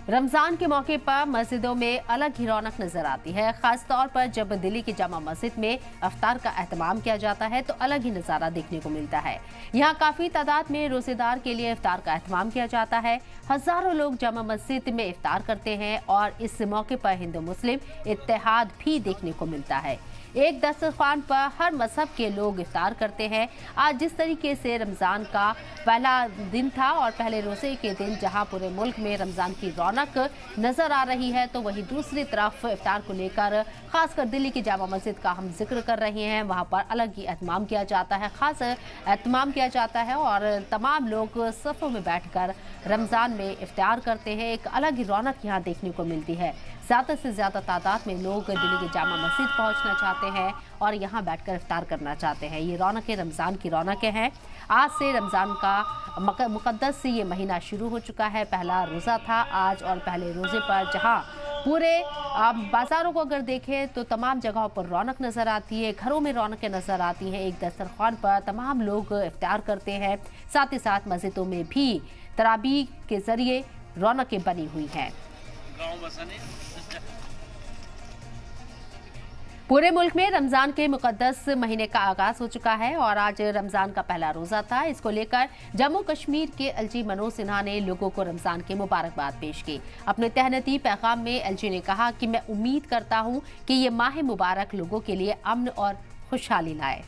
रमजान के मौके पर मस्जिदों में अलग ही रौनक नजर आती है। खास तौर पर जब दिल्ली की जामा मस्जिद में अफ्तार का एहतमाम किया जाता है तो अलग ही नजारा देखने को मिलता है। यहाँ काफी तादाद में रोजेदार के लिए इफ्तार का एहतमाम किया जाता है। हजारों लोग जामा मस्जिद में इफ्तार करते हैं और इस मौके पर हिंदू मुस्लिम इत्तेहाद भी देखने को मिलता है। एक दस्तरखान पर हर मजहब के लोग इफ्तार करते हैं। आज जिस तरीके से रमजान का पहला दिन था और पहले रोजे के दिन जहां पूरे मुल्क में रमजान की रौनक नजर आ रही है, तो वहीं दूसरी तरफ इफ्तार को लेकर खासकर दिल्ली की जामा मस्जिद का हम जिक्र कर रहे हैं। वहां पर अलग ही एहतमाम किया जाता है, खास एहतमाम किया जाता है और तमाम लोग सफ़ों में बैठकर रमजान में इफ्तार करते हैं। एक अलग ही रौनक यहाँ देखने को मिलती है। ज़्यादा से ज़्यादा तादाद में लोग दिल्ली की जामा मस्जिद पहुंचना चाहते हैं और यहाँ बैठकर इफ्तार करना चाहते हैं। ये रौनकें रमज़ान की रौनकें हैं। आज से रमज़ान का मुक़द्दस से ये महीना शुरू हो चुका है। पहला रोज़ा था आज और पहले रोज़े पर जहाँ पूरे बाज़ारों को अगर देखें तो तमाम जगहों पर रौनक नज़र आती है, घरों में रौनकें नज़र आती हैं। एक दस्तरखान पर तमाम लोग इफ्तार करते हैं। साथ ही साथ मस्जिदों में भी तराबीह के ज़रिए रौनकें बनी हुई हैं। पूरे मुल्क में रमजान के मुकद्दस महीने का आगाज हो चुका है और आज रमजान का पहला रोजा था। इसको लेकर जम्मू कश्मीर के एलजी मनोज सिन्हा ने लोगों को रमजान की मुबारकबाद पेश की। अपने तहनीती पैगाम में एलजी ने कहा कि मैं उम्मीद करता हूं कि ये माह मुबारक लोगों के लिए अमन और खुशहाली लाए।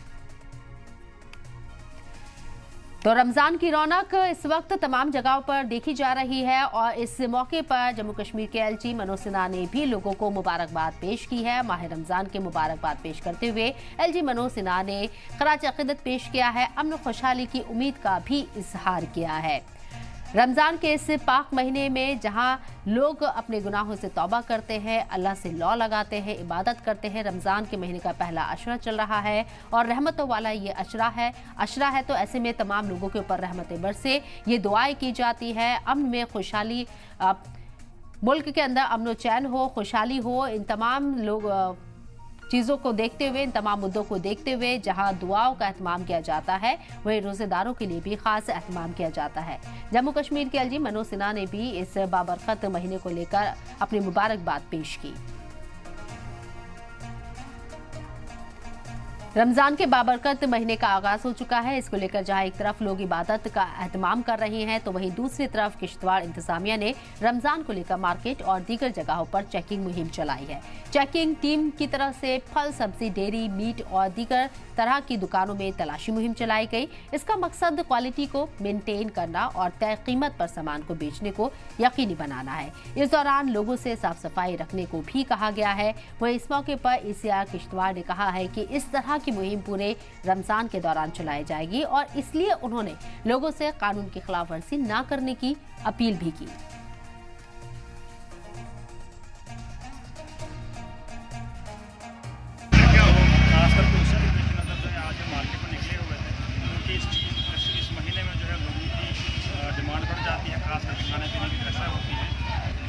तो रमजान की रौनक इस वक्त तमाम जगहों पर देखी जा रही है और इस मौके पर जम्मू कश्मीर के एलजी मनोज सिन्हा ने भी लोगों को मुबारकबाद पेश की है। माह रमजान के मुबारकबाद पेश करते हुए एलजी मनोज सिन्हा ने खराज अक़ीदत पेश किया है। अमन खुशहाली की उम्मीद का भी इजहार किया है। रमजान के इस पाक महीने में जहां लोग अपने गुनाहों से तौबा करते हैं, अल्लाह से लौ लगाते हैं, इबादत करते हैं। रमजान के महीने का पहला अशरा चल रहा है और रहमतों वाला ये अशरा है तो ऐसे में तमाम लोगों के ऊपर रहमतें बरसे, ये दुआएं की जाती है। अमन में खुशहाली, मुल्क के अंदर अमन चैन हो, खुशहाली हो। इन तमाम लोग चीज़ों को देखते हुए, इन तमाम मुद्दों को देखते हुए जहां दुआओं का एहतमाम किया जाता है, वहीं रोजेदारों के लिए भी खास एहतमाम किया जाता है। जम्मू कश्मीर के एलजी मनोज सिन्हा ने भी इस बाबरकत महीने को लेकर अपनी मुबारकबाद पेश की। रमजान के बाबरकत महीने का आगाज हो चुका है। इसको लेकर जहां एक तरफ लोग इबादत का एहतमाम कर रहे हैं, तो वहीं दूसरी तरफ किश्तवाड़ इंतजामिया ने रमजान को लेकर मार्केट और दीगर जगहों पर चेकिंग मुहिम चलाई है। चेकिंग टीम की तरफ से फल, सब्जी, डेयरी, मीट और दीगर तरह की दुकानों में तलाशी मुहिम चलाई गई। इसका मकसद क्वालिटी को मेंटेन करना और तय कीमत पर सामान को बेचने को यकीनी बनाना है। इस दौरान लोगों से साफ सफाई रखने को भी कहा गया है। वहीं इस मौके पर ईसीआर किश्तवाड़ ने कहा है कि इस तरह की मुहिम पूरे रमजान के दौरान चलाई जाएगी और इसलिए उन्होंने लोगों से कानून की खिलाफ वर्जी न करने की अपील भी की।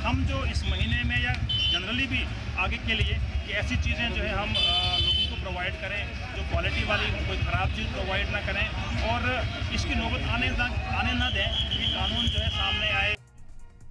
हम जो इस महीने में या जनरली भी आगे के लिए कि ऐसी चीज़ें जो है हम लोगों को प्रोवाइड करें जो क्वालिटी वाली, कोई ख़राब चीज़ प्रोवाइड ना करें और इसकी नौबत आने ना दें कि कानून जो है सामने आए